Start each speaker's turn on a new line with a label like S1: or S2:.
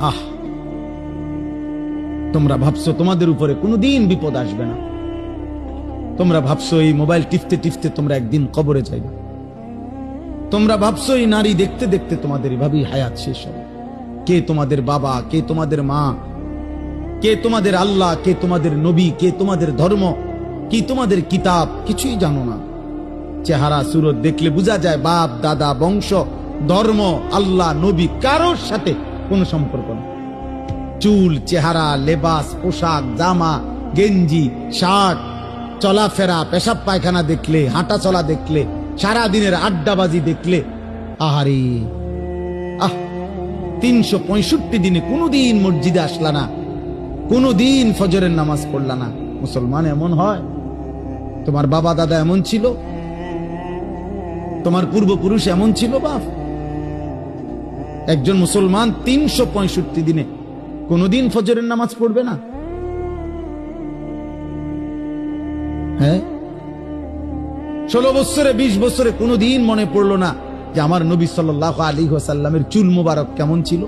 S1: আহ, তোমরা ভাবছো তোমাদের উপরে কোনোদিন বিপদ আসবে না, তোমরা ভাবছো এই মোবাইল টিপতে টিপতে তোমরা একদিন কবরে যাইবে, তোমরা ভাবছো এই নারী দেখতে দেখতে তোমাদের এভাবেই হায়াত শেষ হবে। কে তোমাদের বাবা, কে তোমাদের মা, কে তোমাদের আল্লাহ, কে তোমাদের নবী, কে তোমাদের ধর্ম, কি তোমাদের কিতাব, কিছুই জানো না। চেহারা সুরত দেখলে বোঝা যায় বাপ দাদা বংশ ধর্ম আল্লাহ নবী কারোর সাথে কোনো সম্পর্ক না। চুল চেহারা লেবাস পোশাক জামা গেঞ্জি শার্ট চলাফেরা পেশাব পায়খানা দেখলে হাঁটা চলা দেখলে সারা দিনের আড্ডাবাজি দেখলে আহারে 365 দিনে কোনোদিন মসজিদে আসলা না, কোনোদিন ফজরের নামাজ পড়লা না। মুসলমান এমন হয়? তোমার বাবা দাদা এমন ছিল? তোমার পূর্বপুরুষ এমন ছিল? বাপ, একজন মুসলমান 365 দিনে কোনদিন ফজরের নামাজ পড়বে না? হ্যাঁ, 16 বছরে 20 বছরে কোনদিন মনে পড়লো না যে আমার নবী সাল্লাল্লাহু আলাইহি ওয়াসাল্লামের চুল মুবারক কেমন ছিল?